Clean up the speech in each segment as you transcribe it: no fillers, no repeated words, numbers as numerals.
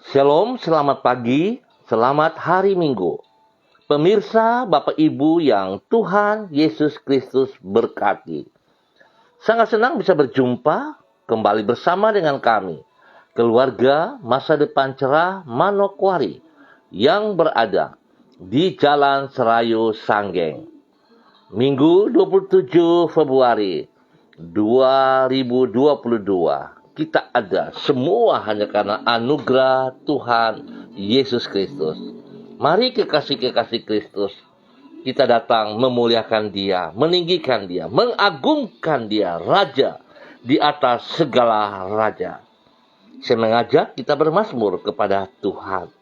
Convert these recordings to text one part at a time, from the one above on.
Shalom, selamat pagi, selamat hari Minggu. Pemirsa, Bapak Ibu yang Tuhan Yesus Kristus berkati. Sangat senang bisa berjumpa kembali bersama dengan kami, keluarga Masa Depan Cerah Manokwari, yang berada di Jalan Serayu Sanggeng. Minggu 27 Februari 2022. Kita ada semua hanya karena anugerah Tuhan Yesus Kristus. Mari kekasih-kekasih Kristus, kita datang memuliakan Dia, meninggikan Dia, mengagungkan Dia, Raja di atas segala raja. Saya mengajak kita bermazmur kepada Tuhan.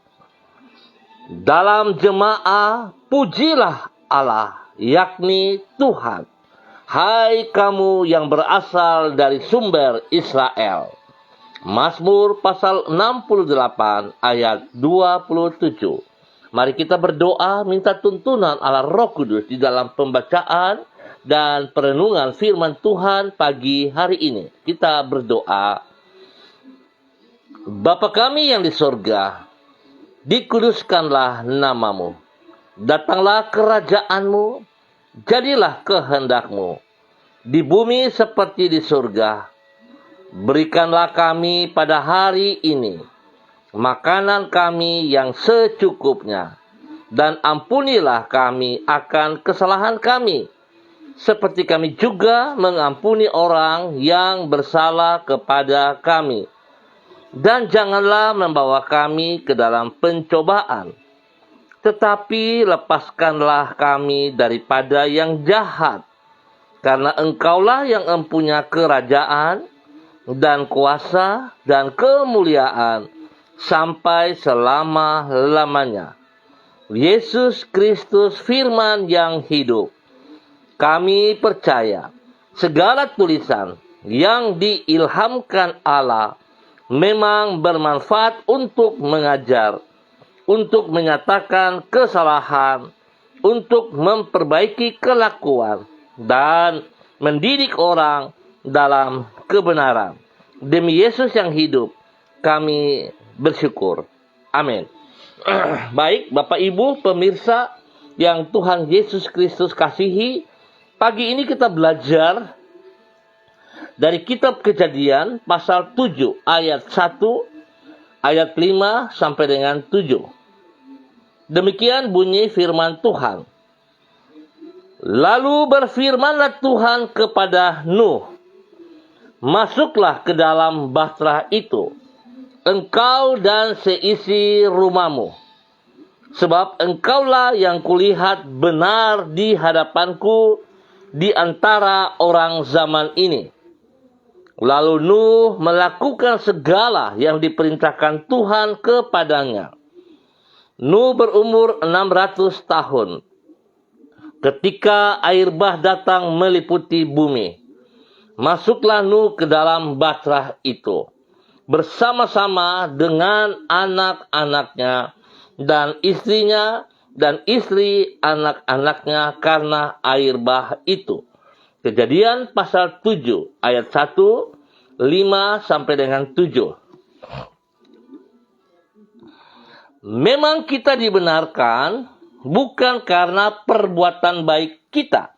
Dalam jemaah, pujilah Allah, yakni Tuhan. Hai kamu yang berasal dari sumber Israel. Mazmur pasal 68 ayat 27. Mari kita berdoa minta tuntunan Allah Roh Kudus di dalam pembacaan dan perenungan firman Tuhan pagi hari ini. Kita berdoa. Bapa kami yang di sorga, dikuduskanlah namamu. Datanglah kerajaanmu. Jadilah kehendakmu di bumi seperti di surga. Berikanlah kami pada hari ini makanan kami yang secukupnya, dan ampunilah kami akan kesalahan kami, seperti kami juga mengampuni orang yang bersalah kepada kami. Dan janganlah membawa kami ke dalam pencobaan, tetapi lepaskanlah kami daripada yang jahat. Karena Engkaulah yang mempunyai kerajaan dan kuasa dan kemuliaan sampai selama-lamanya. Yesus Kristus firman yang hidup. Kami percaya segala tulisan yang diilhamkan Allah memang bermanfaat untuk mengajar, untuk menyatakan kesalahan, untuk memperbaiki kelakuan, dan mendidik orang dalam kebenaran. Demi Yesus yang hidup, kami bersyukur. Amin. Baik, Bapak Ibu, pemirsa yang Tuhan Yesus Kristus kasihi, pagi ini kita belajar dari kitab Kejadian pasal 7 ayat 1 ayat 5 sampai dengan 7. Demikian bunyi firman Tuhan. Lalu berfirmanlah Tuhan kepada Nuh, masuklah ke dalam bahtera itu, engkau dan seisi rumahmu, sebab engkaulah yang kulihat benar di hadapanku di antara orang zaman ini. Lalu Nuh melakukan segala yang diperintahkan Tuhan kepadanya. Nuh berumur 600 tahun ketika air bah datang meliputi bumi. Masuklah Nuh ke dalam bahtera itu bersama-sama dengan anak-anaknya dan istrinya dan istri anak-anaknya karena air bah itu. Kejadian pasal 7 ayat 1, 5 sampai dengan 7. Memang kita dibenarkan bukan karena perbuatan baik kita.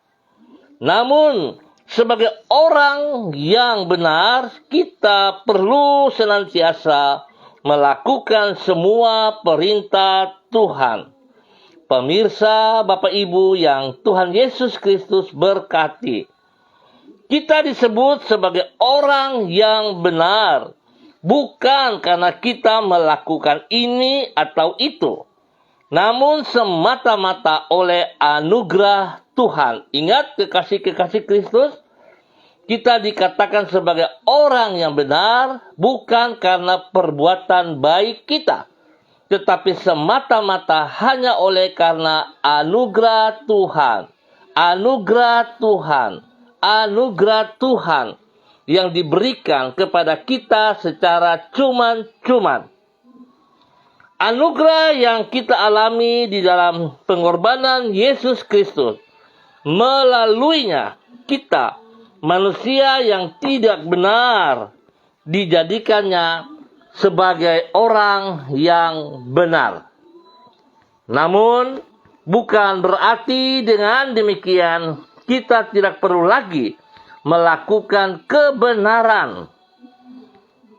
Namun sebagai orang yang benar, kita perlu senantiasa melakukan semua perintah Tuhan. Pemirsa, Bapak Ibu yang Tuhan Yesus Kristus berkati. Kita disebut sebagai orang yang benar, bukan karena kita melakukan ini atau itu, namun semata-mata oleh anugerah Tuhan. Ingat, kekasih-kekasih Kristus, kita dikatakan sebagai orang yang benar, bukan karena perbuatan baik kita, tetapi semata-mata hanya oleh karena anugerah Tuhan. Anugerah Tuhan. Anugerah Tuhan yang diberikan kepada kita secara cuman-cuman. Anugerah yang kita alami di dalam pengorbanan Yesus Kristus. Melaluinya kita, manusia yang tidak benar, dijadikannya sebagai orang yang benar. Namun, bukan berarti dengan demikian kita tidak perlu lagi melakukan kebenaran.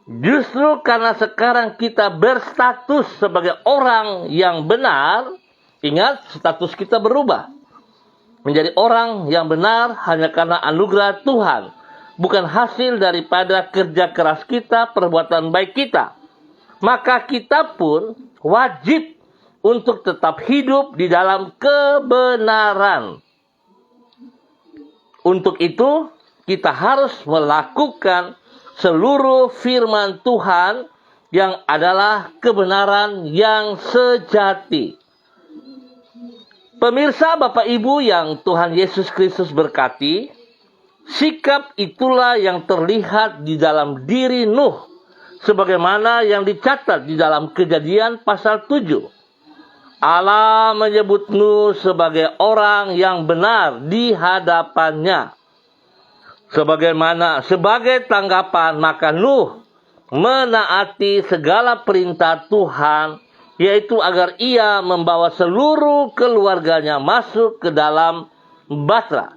Justru karena sekarang kita berstatus sebagai orang yang benar, ingat status kita berubah. Menjadi orang yang benar hanya karena anugerah Tuhan, bukan hasil daripada kerja keras kita, perbuatan baik kita. Maka kita pun wajib untuk tetap hidup di dalam kebenaran. Untuk itu, kita harus melakukan seluruh firman Tuhan yang adalah kebenaran yang sejati. Pemirsa, Bapak Ibu yang Tuhan Yesus Kristus berkati, sikap itulah yang terlihat di dalam diri Nuh, sebagaimana yang dicatat di dalam Kejadian pasal 7. Allah menyebut Nuh sebagai orang yang benar di hadapannya. Sebagai tanggapan, maka Nuh menaati segala perintah Tuhan, yaitu agar ia membawa seluruh keluarganya masuk ke dalam Batra.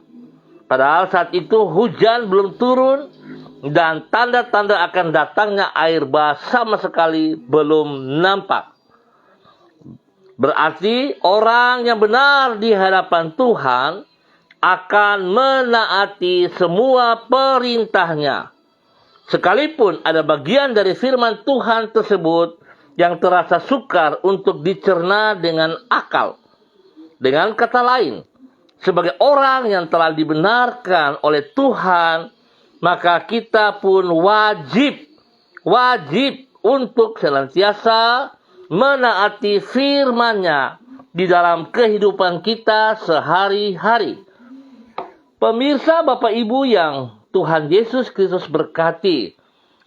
Padahal saat itu hujan belum turun dan tanda-tanda akan datangnya air bah sama sekali belum nampak. Berarti orang yang benar di hadapan Tuhan akan menaati semua perintahnya. Sekalipun ada bagian dari firman Tuhan tersebut yang terasa sukar untuk dicerna dengan akal. Dengan kata lain, sebagai orang yang telah dibenarkan oleh Tuhan, maka kita pun wajib untuk senantiasa menaati firman-Nya di dalam kehidupan kita sehari-hari. Pemirsa, Bapak Ibu yang Tuhan Yesus Kristus berkati,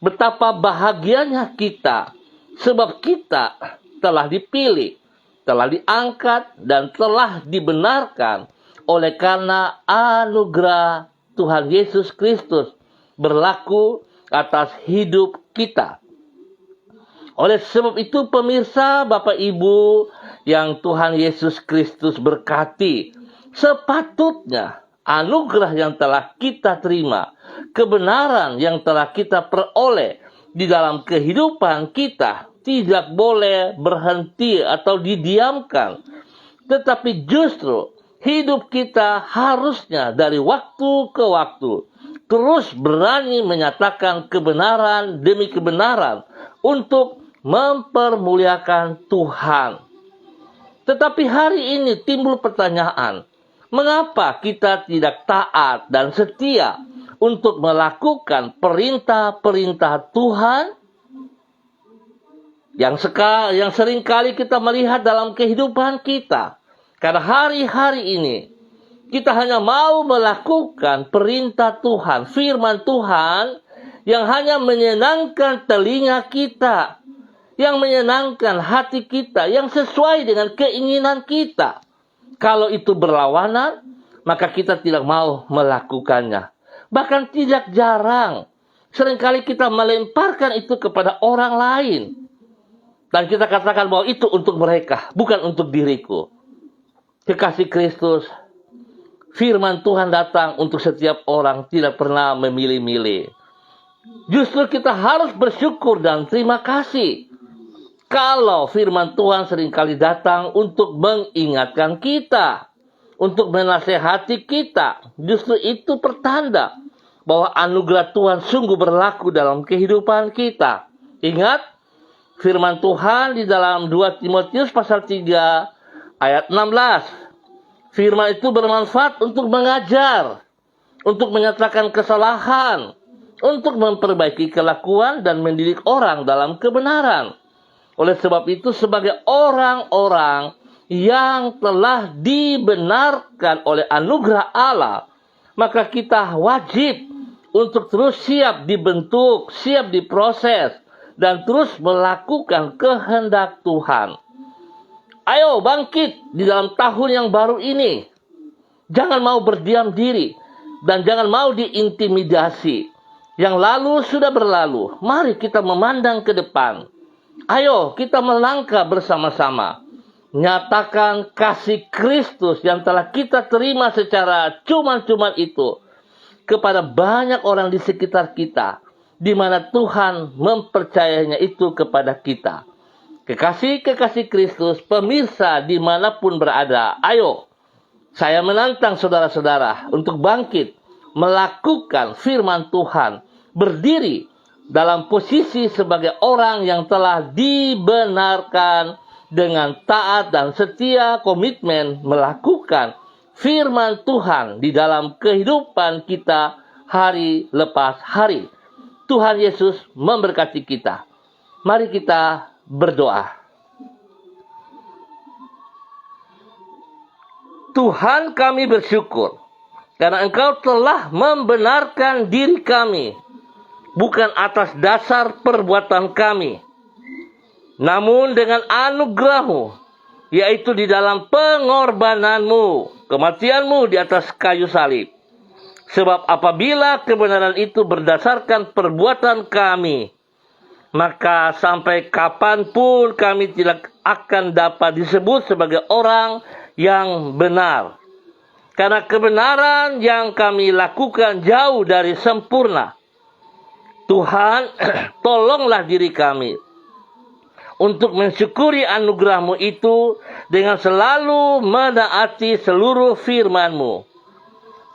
betapa bahagianya kita, sebab kita telah dipilih, telah diangkat, dan telah dibenarkan oleh karena anugerah Tuhan Yesus Kristus berlaku atas hidup kita. Oleh sebab itu, pemirsa, Bapak Ibu yang Tuhan Yesus Kristus berkati, sepatutnya anugerah yang telah kita terima, kebenaran yang telah kita peroleh di dalam kehidupan kita tidak boleh berhenti atau didiamkan. Tetapi justru hidup kita harusnya dari waktu ke waktu terus berani menyatakan kebenaran demi kebenaran untuk mempermuliakan Tuhan. Tetapi hari ini timbul pertanyaan, mengapa kita tidak taat dan setia untuk melakukan perintah-perintah Tuhan yang seringkali kita melihat dalam kehidupan kita? Karena hari-hari ini kita hanya mau melakukan perintah Tuhan, firman Tuhan yang hanya menyenangkan telinga kita, yang menyenangkan hati kita, yang sesuai dengan keinginan kita. Kalau itu berlawanan, maka kita tidak mau melakukannya. Bahkan tidak jarang, seringkali kita melemparkan itu kepada orang lain. Dan kita katakan bahwa itu untuk mereka, bukan untuk diriku. Kekasih Kristus, firman Tuhan datang untuk setiap orang, tidak pernah memilih-milih. Justru kita harus bersyukur dan terima kasih kalau firman Tuhan seringkali datang untuk mengingatkan kita, untuk menasehati kita. Justru itu pertanda bahwa anugerah Tuhan sungguh berlaku dalam kehidupan kita. Ingat, firman Tuhan di dalam 2 Timotius pasal 3 ayat 16. Firman itu bermanfaat untuk mengajar, untuk menyatakan kesalahan, untuk memperbaiki kelakuan dan mendidik orang dalam kebenaran. Oleh sebab itu, sebagai orang-orang yang telah dibenarkan oleh anugerah Allah, maka kita wajib untuk terus siap dibentuk, siap diproses, dan terus melakukan kehendak Tuhan. Ayo bangkit di dalam tahun yang baru ini. Jangan mau berdiam diri dan jangan mau diintimidasi. Yang lalu sudah berlalu. Mari kita memandang ke depan. Ayo kita melangkah bersama-sama. Nyatakan kasih Kristus yang telah kita terima secara cuma-cuma itu kepada banyak orang di sekitar kita, di mana Tuhan mempercayainya itu kepada kita. Kekasih-kekasih Kristus, pemirsa dimanapun berada, ayo, saya menantang saudara-saudara untuk bangkit, melakukan firman Tuhan, berdiri dalam posisi sebagai orang yang telah dibenarkan dengan taat dan setia komitmen melakukan firman Tuhan di dalam kehidupan kita hari lepas hari. Tuhan Yesus memberkati kita. Mari kita berdoa. Tuhan, kami bersyukur karena Engkau telah membenarkan diri kami bukan atas dasar perbuatan kami, namun dengan anugerah-Mu, yaitu di dalam pengorbanan-Mu, kematian-Mu di atas kayu salib. Sebab apabila kebenaran itu berdasarkan perbuatan kami, maka sampai kapanpun kami tidak akan dapat disebut sebagai orang yang benar. Karena kebenaran yang kami lakukan jauh dari sempurna. Tuhan, tolonglah diri kami untuk mensyukuri anugerah-Mu itu dengan selalu menaati seluruh firman-Mu.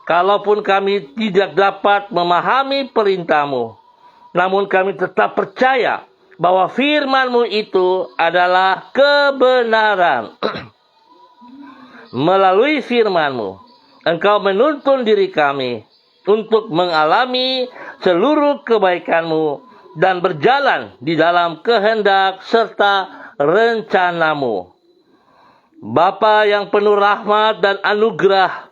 Kalaupun kami tidak dapat memahami perintah-Mu, namun kami tetap percaya bahwa firman-Mu itu adalah kebenaran. Melalui firman-Mu, Engkau menuntun diri kami untuk mengalami seluruh kebaikan-Mu dan berjalan di dalam kehendak serta rencana-Mu. Bapa yang penuh rahmat dan anugerah,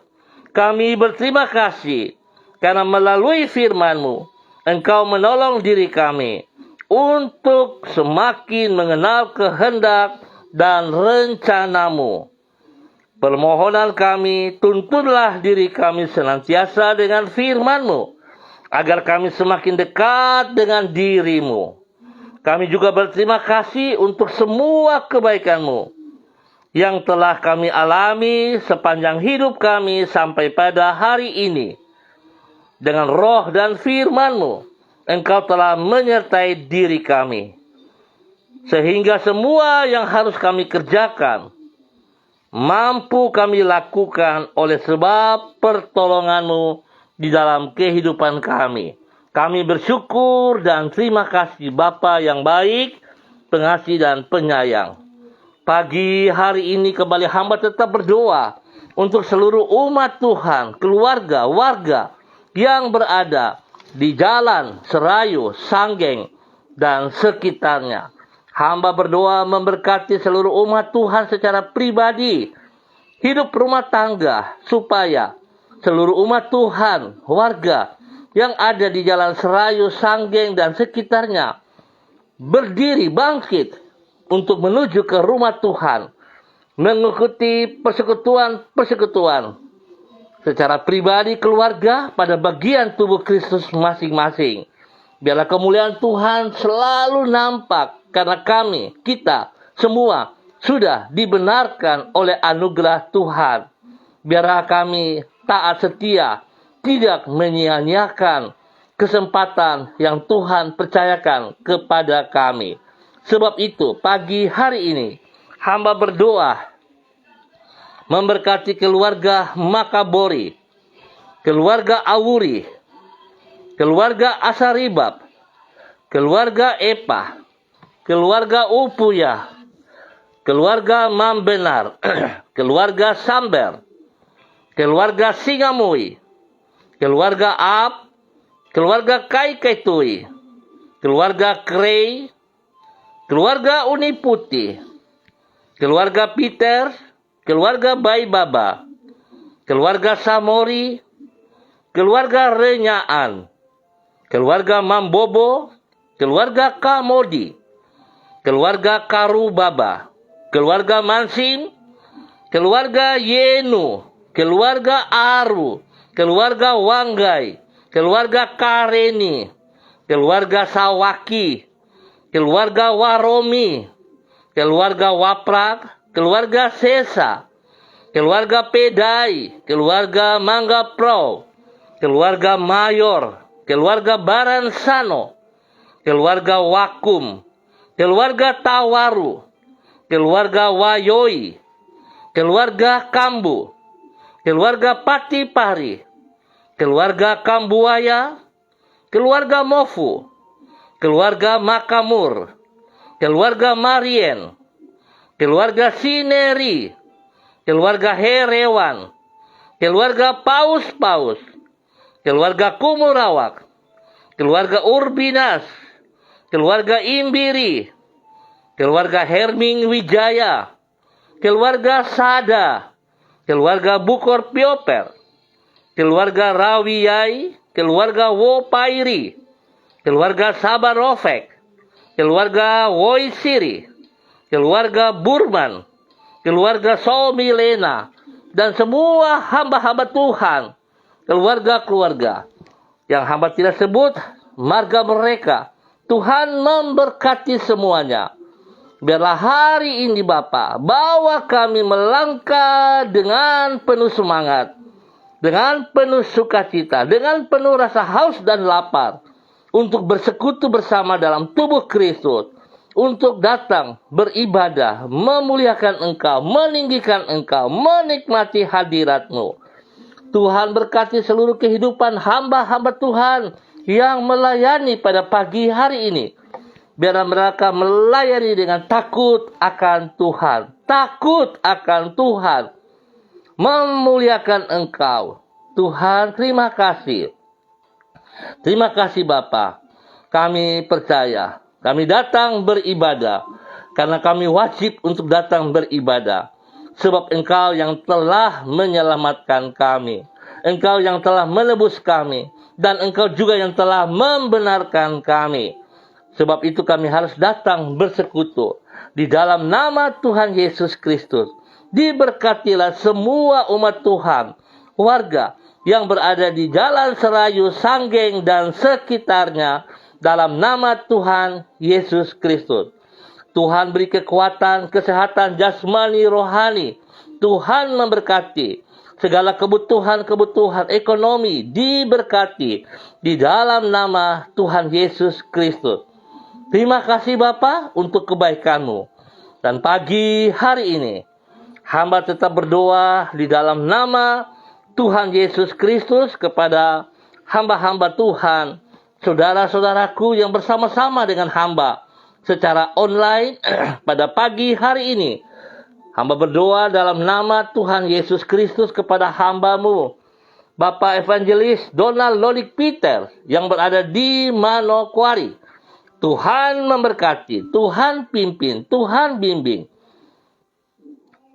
kami berterima kasih karena melalui firman-Mu, Engkau menolong diri kami untuk semakin mengenal kehendak dan rencana-Mu. Permohonan kami, tuntunlah diri kami senantiasa dengan firman-Mu, agar kami semakin dekat dengan diri-Mu. Kami juga berterima kasih untuk semua kebaikan-Mu yang telah kami alami sepanjang hidup kami sampai pada hari ini. Dengan roh dan firman-Mu, Engkau telah menyertai diri kami, sehingga semua yang harus kami kerjakan mampu kami lakukan oleh sebab pertolongan-Mu di dalam kehidupan kami. Kami bersyukur dan terima kasih Bapa yang baik, pengasih dan penyayang. Pagi hari ini kembali hamba tetap berdoa untuk seluruh umat Tuhan, keluarga, warga yang berada di Jalan Serayu, Sanggeng, dan sekitarnya. Hamba berdoa memberkati seluruh umat Tuhan secara pribadi, hidup rumah tangga, supaya seluruh umat Tuhan, warga yang ada di Jalan Serayu, Sanggeng, dan sekitarnya berdiri bangkit untuk menuju ke rumah Tuhan, mengikuti persekutuan-persekutuan secara pribadi, keluarga, pada bagian tubuh Kristus masing-masing. Biarlah kemuliaan Tuhan selalu nampak karena kita semua sudah dibenarkan oleh anugerah Tuhan. Biarlah kami taat setia, tidak menyia-nyiakan kesempatan yang Tuhan percayakan kepada kami. Sebab itu, pagi hari ini, hamba berdoa memberkati keluarga Makabori, keluarga Awuri, keluarga Asaribab, keluarga Epa, keluarga Upuya, keluarga Mambenar, keluarga Samber, keluarga Singamui, keluarga Ab, keluarga Kaiketui, keluarga Krei, keluarga Uniputi, keluarga Peter, keluarga Baibaba, keluarga Samori, keluarga Renyaan, keluarga Mambobo, keluarga Kamodi, keluarga Karubaba, keluarga Mansim, keluarga Yenu, keluarga Aru, keluarga Wanggai, keluarga Kareni, keluarga Sawaki, keluarga Waromi, keluarga Waprak, keluarga Sesa, keluarga Pedai, keluarga Mangga Pro, keluarga Mayor, keluarga Baransano, keluarga Wakum, keluarga Tawaru, keluarga Wayoi, keluarga Kambu, keluarga Patipari, keluarga Kambuaya, keluarga Mofu, keluarga Makamur, keluarga Marien, keluarga Sineri, keluarga Herewan, keluarga Paus-Paus, keluarga Kumurawak, keluarga Urbinas, keluarga Imbiri, keluarga Herming Wijaya, keluarga Sada, keluarga Bukor Pioper, keluarga Rawiyai, keluarga Wopairi, keluarga Sabarofek, keluarga Woisiri, keluarga Burman, keluarga Somilena, dan semua hamba-hamba Tuhan, keluarga-keluarga yang hamba tidak sebut marga mereka. Tuhan memberkati semuanya. Biarlah hari ini Bapa, bawa kami melangkah dengan penuh semangat, dengan penuh sukacita, dengan penuh rasa haus dan lapar, untuk bersekutu bersama dalam tubuh Kristus, untuk datang beribadah, memuliakan Engkau, meninggikan Engkau, menikmati hadirat-Mu. Tuhan berkati seluruh kehidupan hamba-hamba Tuhan yang melayani pada pagi hari ini. Biarlah mereka melayani dengan takut akan Tuhan. Takut akan Tuhan. Memuliakan Engkau. Tuhan, terima kasih. Terima kasih Bapa. Kami percaya. Kami datang beribadah. Karena kami wajib untuk datang beribadah. Sebab Engkau yang telah menyelamatkan kami. Engkau yang telah menebus kami. Dan Engkau juga yang telah membenarkan kami. Sebab itu kami harus datang bersekutu di dalam nama Tuhan Yesus Kristus. Diberkatilah semua umat Tuhan, warga yang berada di Jalan Serayu, Sanggeng, dan sekitarnya dalam nama Tuhan Yesus Kristus. Tuhan beri kekuatan, kesehatan jasmani, rohani. Tuhan memberkati. Segala kebutuhan-kebutuhan ekonomi diberkati di dalam nama Tuhan Yesus Kristus. Terima kasih Bapa untuk kebaikan-Mu. Dan pagi hari ini, hamba tetap berdoa di dalam nama Tuhan Yesus Kristus kepada hamba-hamba Tuhan, saudara-saudaraku yang bersama-sama dengan hamba secara online pada pagi hari ini. Hamba berdoa dalam nama Tuhan Yesus Kristus kepada hamba-Mu, Bapak Evangelis Donald Lodik Peter yang berada di Manokwari. Tuhan memberkati, Tuhan pimpin, Tuhan bimbing.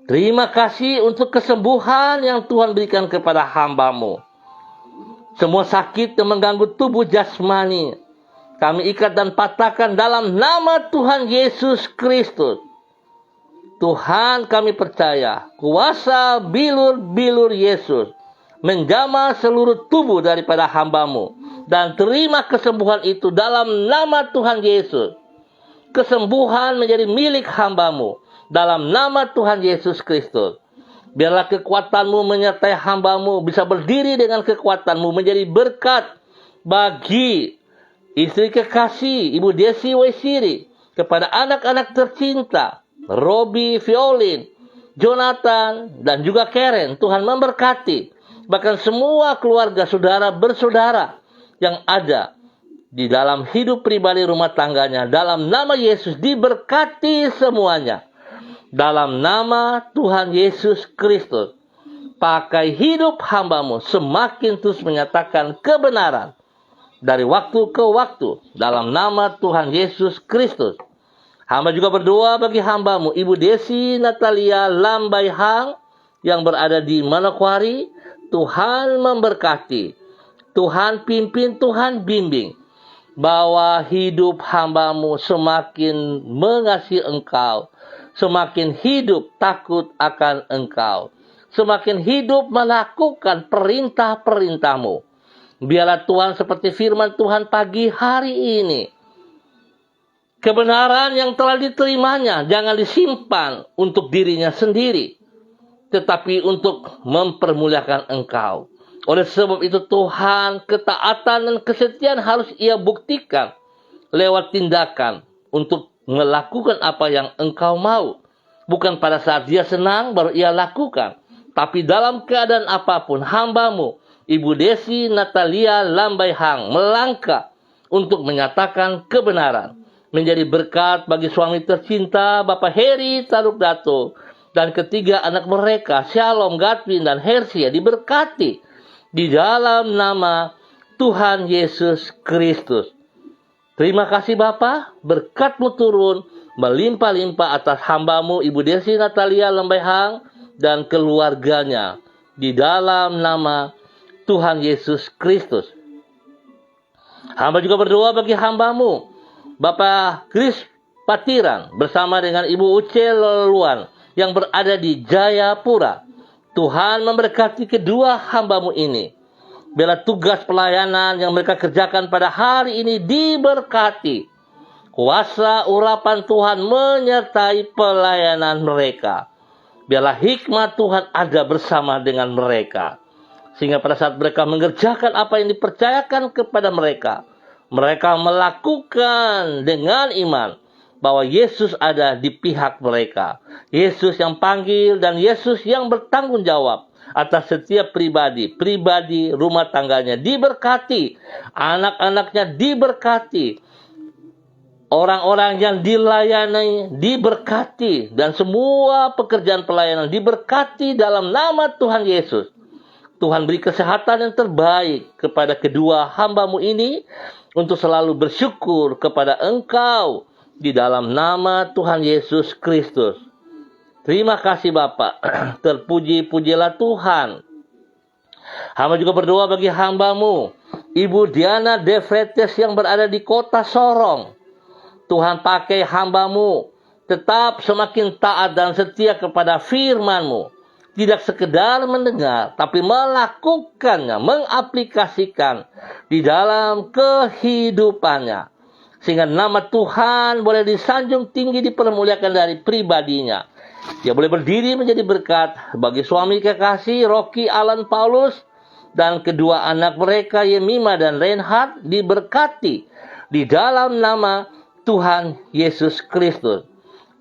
Terima kasih untuk kesembuhan yang Tuhan berikan kepada hamba-Mu. Semua sakit yang mengganggu tubuh jasmani, kami ikat dan patahkan dalam nama Tuhan Yesus Kristus. Tuhan, kami percaya kuasa bilur-bilur Yesus menjamah seluruh tubuh daripada hamba-Mu. Dan terima kesembuhan itu dalam nama Tuhan Yesus. Kesembuhan menjadi milik hamba-Mu dalam nama Tuhan Yesus Kristus. Biarlah kekuatan-Mu menyertai hamba-Mu, bisa berdiri dengan kekuatan-Mu, menjadi berkat bagi istri kekasih Ibu Desi Waisiri, kepada anak-anak tercinta Robi, Violin, Jonathan, dan juga Karen. Tuhan memberkati. Bahkan semua keluarga saudara bersaudara yang ada di dalam hidup pribadi rumah tangganya. Dalam nama Yesus diberkati semuanya. Dalam nama Tuhan Yesus Kristus. Pakai hidup hamba-Mu semakin terus menyatakan kebenaran dari waktu ke waktu. Dalam nama Tuhan Yesus Kristus. Hamba juga berdoa bagi hamba-Mu, Ibu Desi Natalia Lambai Hang, yang berada di Manokwari. Tuhan memberkati, Tuhan pimpin, Tuhan bimbing, bahwa hidup hamba-Mu semakin mengasihi Engkau, semakin hidup takut akan Engkau, semakin hidup melakukan perintah-perintah-Mu. Biarlah Tuhan seperti firman Tuhan pagi hari ini. Kebenaran yang telah diterimanya jangan disimpan untuk dirinya sendiri, tetapi untuk mempermuliakan Engkau. Oleh sebab itu Tuhan, ketaatan dan kesetiaan harus Ia buktikan lewat tindakan untuk melakukan apa yang Engkau mau. Bukan pada saat Dia senang baru Ia lakukan, tapi dalam keadaan apapun hamba-Mu, Ibu Desi Natalia Lambaihang, melangkah untuk menyatakan kebenaran. Menjadi berkat bagi suami tercinta Bapak Heri Tarukdato dan ketiga anak mereka, Shalom, Gatwin, dan Hersia, diberkati di dalam nama Tuhan Yesus Kristus. Terima kasih Bapa, berkat-Mu turun melimpah-limpah atas hamba-Mu Ibu Desi Natalia Lambaihang dan keluarganya di dalam nama Tuhan Yesus Kristus. Hamba juga berdoa bagi hamba-Mu Bapak Kris Patiran bersama dengan Ibu Uce Leluan yang berada di Jayapura. Tuhan memberkati kedua hamba-Mu ini. Biarlah tugas pelayanan yang mereka kerjakan pada hari ini diberkati. Kuasa urapan Tuhan menyertai pelayanan mereka. Biarlah hikmat Tuhan ada bersama dengan mereka. Sehingga pada saat mereka mengerjakan apa yang dipercayakan kepada mereka, mereka melakukan dengan iman bahwa Yesus ada di pihak mereka. Yesus yang panggil dan Yesus yang bertanggung jawab atas setiap pribadi rumah tangganya diberkati, anak-anaknya diberkati, orang-orang yang dilayani diberkati, dan semua pekerjaan pelayanan diberkati dalam nama Tuhan Yesus. Tuhan beri kesehatan yang terbaik kepada kedua hamba-Mu ini, untuk selalu bersyukur kepada Engkau di dalam nama Tuhan Yesus Kristus. Terima kasih Bapa. Terpuji-pujilah Tuhan. Hamba juga berdoa bagi hamba-Mu Ibu Diana Defretes yang berada di kota Sorong. Tuhan pakai hamba-Mu tetap semakin taat dan setia kepada firman-Mu. Tidak sekedar mendengar, tapi melakukannya, mengaplikasikan di dalam kehidupannya. Sehingga nama Tuhan boleh disanjung tinggi, dipermuliakan dari pribadinya. Dia boleh berdiri menjadi berkat bagi suami kekasih Rocky Alan Paulus dan kedua anak mereka Yemima dan Reinhard, diberkati di dalam nama Tuhan Yesus Kristus.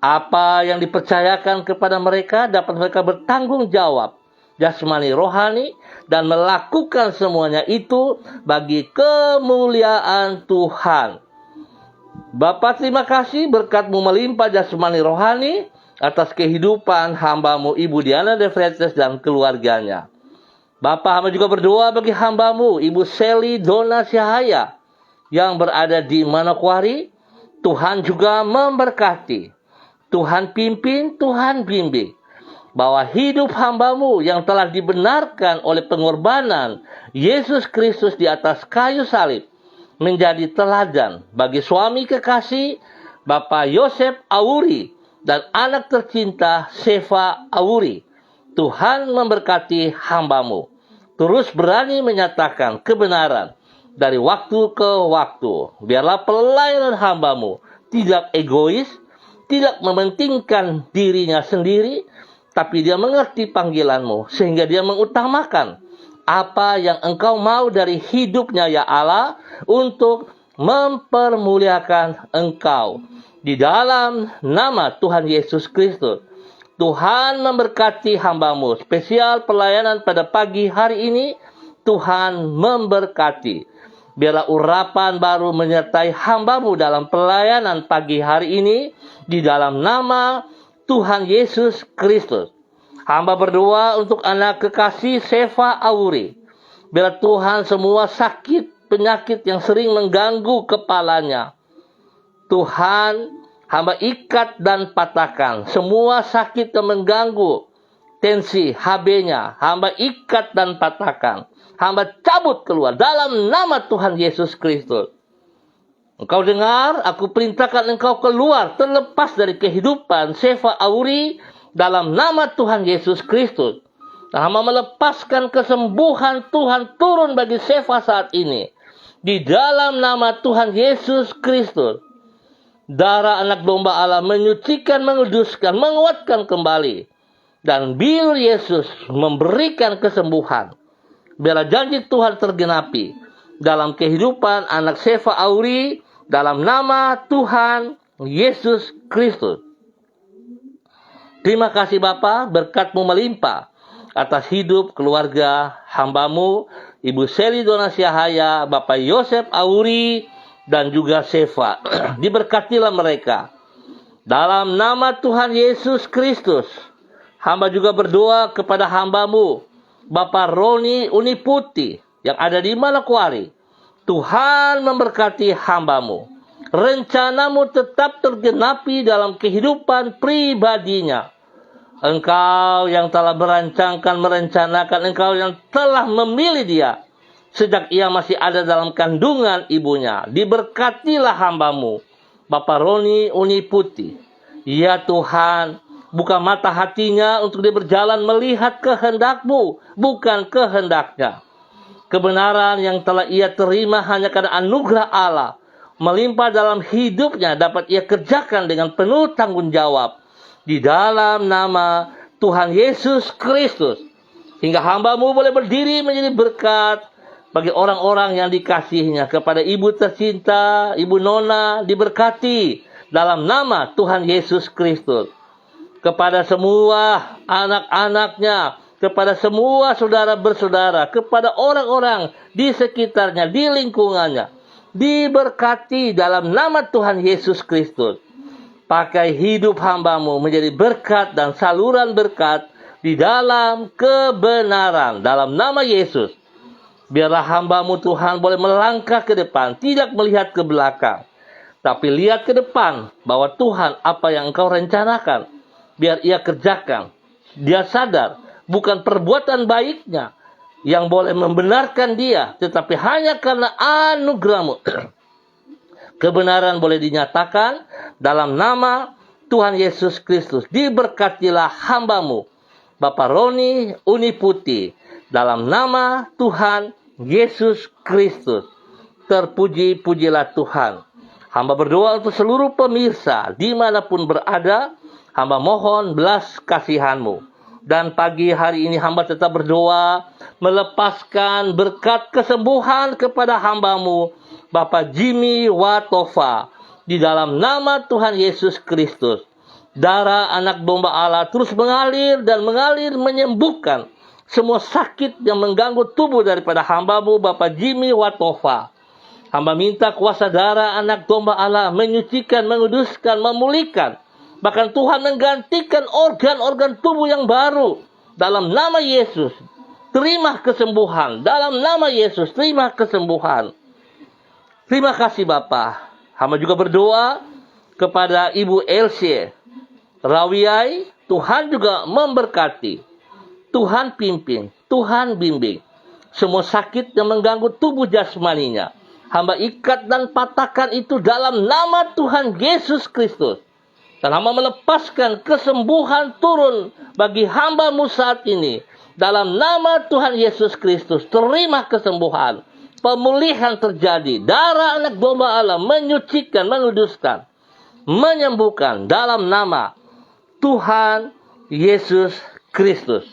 Apa yang dipercayakan kepada mereka dapat mereka bertanggung jawab jasmani rohani dan melakukan semuanya itu bagi kemuliaan Tuhan. Bapa, terima kasih berkat-Mu melimpah jasmani rohani atas kehidupan hamba-Mu Ibu Diana Defretes dan keluarganya. Bapa, hamba juga berdoa bagi hamba-Mu Ibu Seli Dona Syahaya yang berada di Manokwari. Tuhan juga memberkati. Tuhan pimpin, Tuhan bimbing. Bahwa hidup hamba-Mu yang telah dibenarkan oleh pengorbanan Yesus Kristus di atas kayu salib menjadi teladan bagi suami kekasih Bapak Yosef Auri dan anak tercinta Seva Auri. Tuhan memberkati hamba-Mu. Terus berani menyatakan kebenaran dari waktu ke waktu. Biarlah pelayanan hamba-Mu tidak egois, tidak mementingkan dirinya sendiri, tapi dia mengerti panggilan-Mu, sehingga dia mengutamakan apa yang Engkau mau dari hidupnya, ya Allah, untuk mempermuliakan Engkau. Di dalam nama Tuhan Yesus Kristus, Tuhan memberkati hamba-Mu. Spesial pelayanan pada pagi hari ini, Tuhan memberkati. Biarlah urapan baru menyertai hamba-Mu dalam pelayanan pagi hari ini, di dalam nama Tuhan Yesus Kristus. Hamba berdoa untuk anak kekasih Seva Auri. Biarlah Tuhan semua sakit, penyakit yang sering mengganggu kepalanya, Tuhan, hamba ikat dan patahkan. Semua sakit yang mengganggu tensi HB-nya, hamba ikat dan patahkan. Hamba cabut keluar dalam nama Tuhan Yesus Kristus. Engkau dengar, aku perintahkan engkau keluar terlepas dari kehidupan Seva Auri dalam nama Tuhan Yesus Kristus. Dan hamba melepaskan kesembuhan Tuhan turun bagi Seva saat ini. Di dalam nama Tuhan Yesus Kristus. Darah anak domba Allah menyucikan, menguduskan, menguatkan kembali. Dan bir Yesus memberikan kesembuhan. Biarlah janji Tuhan tergenapi dalam kehidupan anak Seva Auri dalam nama Tuhan Yesus Kristus. Terima kasih Bapa, berkat-Mu melimpah atas hidup keluarga hamba-Mu, Ibu Seli Donasiahaya, Bapak Yosef Auri, dan juga Seva. Diberkatilah mereka. Dalam nama Tuhan Yesus Kristus, hamba juga berdoa kepada hamba-Mu, Bapak Roni Uniputi, yang ada di Manokwari. Tuhan memberkati hamba-Mu. Rencana-Mu tetap tergenapi dalam kehidupan pribadinya. Engkau yang telah merencanakan, Engkau yang telah memilih dia sejak ia masih ada dalam kandungan ibunya. Diberkatilah hamba-Mu, Bapak Roni Uniputi. Ya Tuhan, buka mata hatinya untuk dia berjalan melihat kehendak-Mu, bukan kehendaknya. Kebenaran yang telah ia terima hanya karena anugerah Allah melimpah dalam hidupnya dapat ia kerjakan dengan penuh tanggung jawab. Di dalam nama Tuhan Yesus Kristus. Hingga hamba-Mu boleh berdiri menjadi berkat bagi orang-orang yang dikasihinya. Kepada ibu tercinta, Ibu Nona, diberkati dalam nama Tuhan Yesus Kristus. Kepada semua anak-anaknya, kepada semua saudara bersaudara, kepada orang-orang di sekitarnya, di lingkungannya, diberkati dalam nama Tuhan Yesus Kristus. Pakai hidup hamba-Mu menjadi berkat dan saluran berkat di dalam kebenaran. Dalam nama Yesus. Biarlah hamba-Mu Tuhan boleh melangkah ke depan, tidak melihat ke belakang. Tapi lihat ke depan bahwa Tuhan apa yang Engkau rencanakan, biar ia kerjakan. Dia sadar bukan perbuatan baiknya yang boleh membenarkan dia, tetapi hanya karena anugerah-Mu. Kebenaran boleh dinyatakan dalam nama Tuhan Yesus Kristus. Diberkatilah hamba-Mu, Bapak Roni Uniputi, dalam nama Tuhan Yesus Kristus. Terpuji-pujilah Tuhan. Hamba berdoa untuk seluruh pemirsa dimanapun berada. Hamba mohon belas kasihan-Mu. Dan pagi hari ini hamba tetap berdoa melepaskan berkat kesembuhan kepada hamba-Mu, Bapak Jimmy Watofa, di dalam nama Tuhan Yesus Kristus. Darah anak domba Allah terus mengalir dan mengalir menyembuhkan semua sakit yang mengganggu tubuh daripada hamba-Mu, Bapak Jimmy Watofa. Hamba minta kuasa darah anak domba Allah menyucikan, menguduskan, memulihkan. Bahkan Tuhan menggantikan organ-organ tubuh yang baru. Dalam nama Yesus, terima kesembuhan. Dalam nama Yesus, terima kesembuhan. Terima kasih Bapa. Hamba juga berdoa kepada Ibu Elsie Rawiai. Tuhan juga memberkati. Tuhan pimpin, Tuhan bimbing. Semua sakit yang mengganggu tubuh jasmaninya, hamba ikat dan patahkan itu dalam nama Tuhan Yesus Kristus. Dan hamba melepaskan kesembuhan turun bagi hamba-Mu saat ini. Dalam nama Tuhan Yesus Kristus, terima kesembuhan. Pemulihan terjadi. Darah anak domba Allah menyucikan, menguduskan, menyembuhkan. Dalam nama Tuhan Yesus Kristus.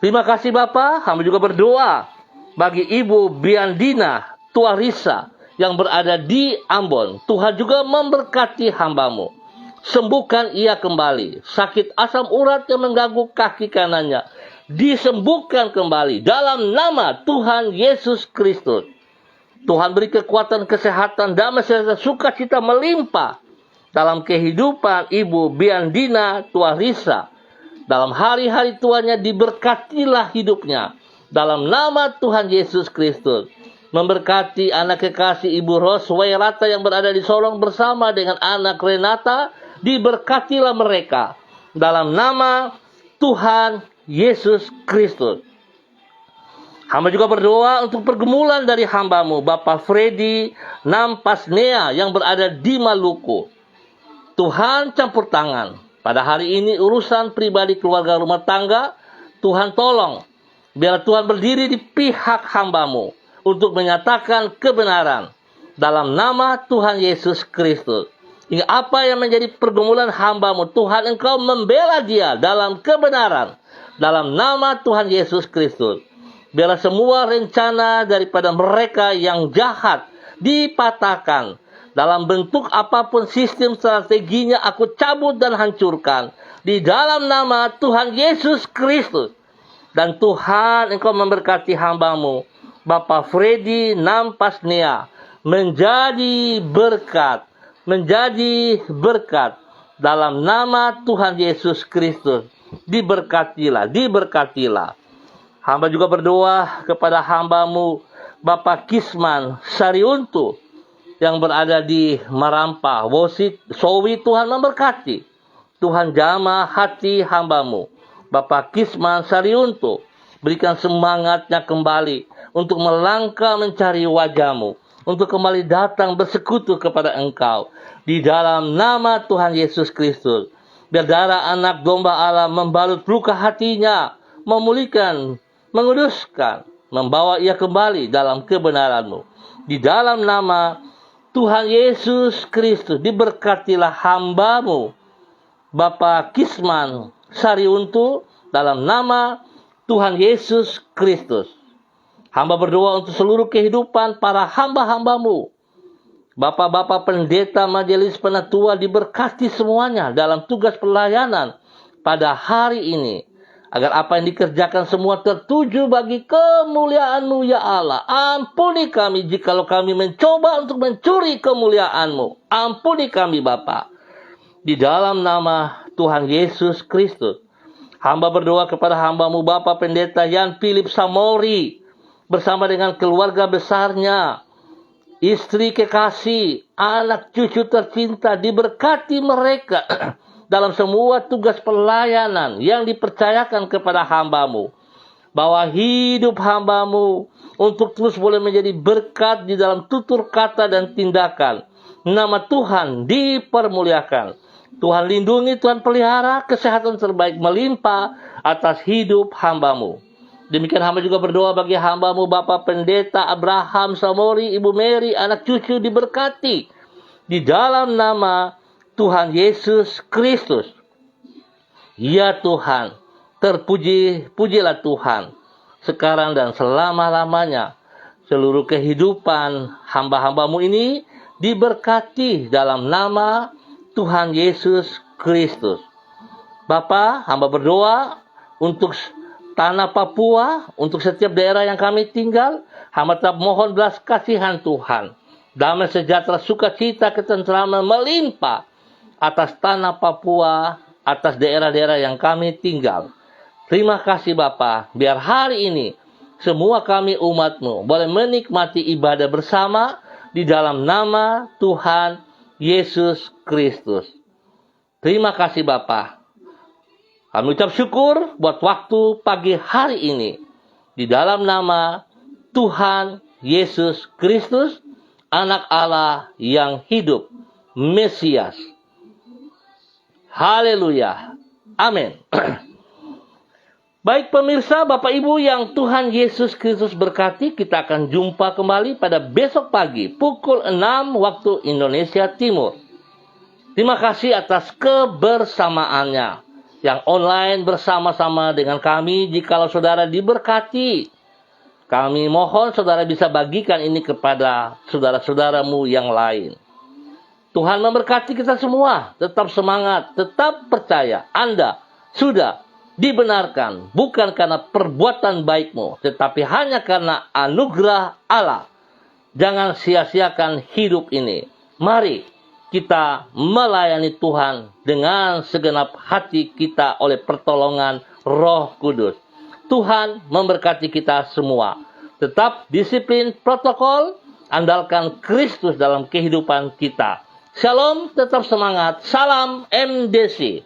Terima kasih Bapa. Hamba juga berdoa bagi Ibu Biandina Tuarisa yang berada di Ambon. Tuhan juga memberkati hamba-Mu. Sembuhkan ia kembali. Sakit asam urat yang mengganggu kaki kanannya disembuhkan kembali dalam nama Tuhan Yesus Kristus. Tuhan beri kekuatan, kesehatan, damai serta sukacita melimpah dalam kehidupan Ibu Biandina Tuarisa. Dalam hari-hari tuanya diberkatilah hidupnya dalam nama Tuhan Yesus Kristus. Memberkati anak kekasih Ibu Roswairata yang berada di Sorong bersama dengan anak Renata. Diberkatilah mereka dalam nama Tuhan Yesus Kristus. Hamba juga berdoa untuk pergumulan dari hamba-Mu, Bapak Freddy Nampasnea yang berada di Maluku. Tuhan campur tangan. Pada hari ini urusan pribadi keluarga rumah tangga, Tuhan tolong, biar Tuhan berdiri di pihak hamba-Mu untuk menyatakan kebenaran dalam nama Tuhan Yesus Kristus. Hingga apa yang menjadi pergumulan hamba-Mu, Tuhan Engkau membela dia dalam kebenaran dalam nama Tuhan Yesus Kristus. Biarlah semua rencana daripada mereka yang jahat dipatahkan. Dalam bentuk apapun sistem strateginya aku cabut dan hancurkan. Di dalam nama Tuhan Yesus Kristus. Dan Tuhan Engkau memberkati hamba-Mu, Bapak Freddy Nampasnia, menjadi berkat. Menjadi berkat. Dalam nama Tuhan Yesus Kristus. Diberkatilah, diberkatilah. Hamba juga berdoa kepada hamba-Mu, Bapak Kisman Sariuntu, yang berada di Marampa, Wosit, Sowi. Tuhan memberkati. Tuhan jamah hati hamba-Mu, Bapak Kisman Sariuntu. Berikan semangatnya kembali untuk melangkah mencari wajah-Mu, untuk kembali datang bersekutu kepada Engkau. Di dalam nama Tuhan Yesus Kristus. Biar darah anak domba Allah membalut luka hatinya, memulihkan, menguduskan, membawa ia kembali dalam kebenaran-Mu. Di dalam nama Tuhan Yesus Kristus, diberkatilah hamba-Mu, Bapak Kisman Sariuntu, dalam nama Tuhan Yesus Kristus. Hamba berdoa untuk seluruh kehidupan para hamba-hamba-Mu. Bapak-bapak pendeta majelis penatua diberkati semuanya dalam tugas pelayanan pada hari ini. Agar apa yang dikerjakan semua tertuju bagi kemuliaan-Mu ya Allah. Ampuni kami jikalau kami mencoba untuk mencuri kemuliaan-Mu. Ampuni kami Bapa. Di dalam nama Tuhan Yesus Kristus. Hamba berdoa kepada hamba-Mu Bapak Pendeta Yan Philip Samori. Bersama dengan keluarga besarnya. Istri kekasih, anak cucu tercinta, diberkati mereka. Dalam semua tugas pelayanan yang dipercayakan kepada hamba-Mu. Bahwa hidup hamba-Mu untuk terus boleh menjadi berkat di dalam tutur kata dan tindakan. Nama Tuhan dipermuliakan. Tuhan lindungi, Tuhan pelihara, kesehatan terbaik melimpah atas hidup hamba-Mu. Demikian hamba juga berdoa bagi hamba-Mu Bapak Pendeta Abraham Samori, Ibu Mary, anak cucu diberkati. Di dalam nama Tuhan Yesus Kristus. Ya Tuhan, pujilah Tuhan, sekarang dan selama-lamanya. Seluruh kehidupan hamba-hamba-Mu ini diberkati dalam nama Tuhan Yesus Kristus. Bapa, hamba berdoa untuk tanah Papua, untuk setiap daerah yang kami tinggal. Hamba tetap mohon belas kasihan Tuhan. Damai sejahtera, sukacita, ketentraman melimpah atas tanah Papua, atas daerah-daerah yang kami tinggal. Terima kasih Bapa, biar hari ini semua kami umat-Mu boleh menikmati ibadah bersama di dalam nama Tuhan Yesus Kristus. Terima kasih Bapa. Kami ucap syukur buat waktu pagi hari ini. Di dalam nama Tuhan Yesus Kristus, Anak Allah yang hidup, Mesias. Haleluya. Amin. Baik pemirsa, Bapak Ibu yang Tuhan Yesus Kristus berkati, kita akan jumpa kembali pada besok pagi pukul 6 waktu Indonesia Timur. Terima kasih atas kebersamaannya. Yang online bersama-sama dengan kami, jikalau saudara diberkati, kami mohon saudara bisa bagikan ini kepada saudara-saudaramu yang lain. Tuhan memberkati kita semua. Tetap semangat, tetap percaya. Anda sudah dibenarkan bukan karena perbuatan baikmu, tetapi hanya karena anugerah Allah. Jangan sia-siakan hidup ini. Mari kita melayani Tuhan dengan segenap hati kita oleh pertolongan Roh Kudus. Tuhan memberkati kita semua. Tetap disiplin protokol, andalkan Kristus dalam kehidupan kita. Shalom, tetap semangat. Salam MDC.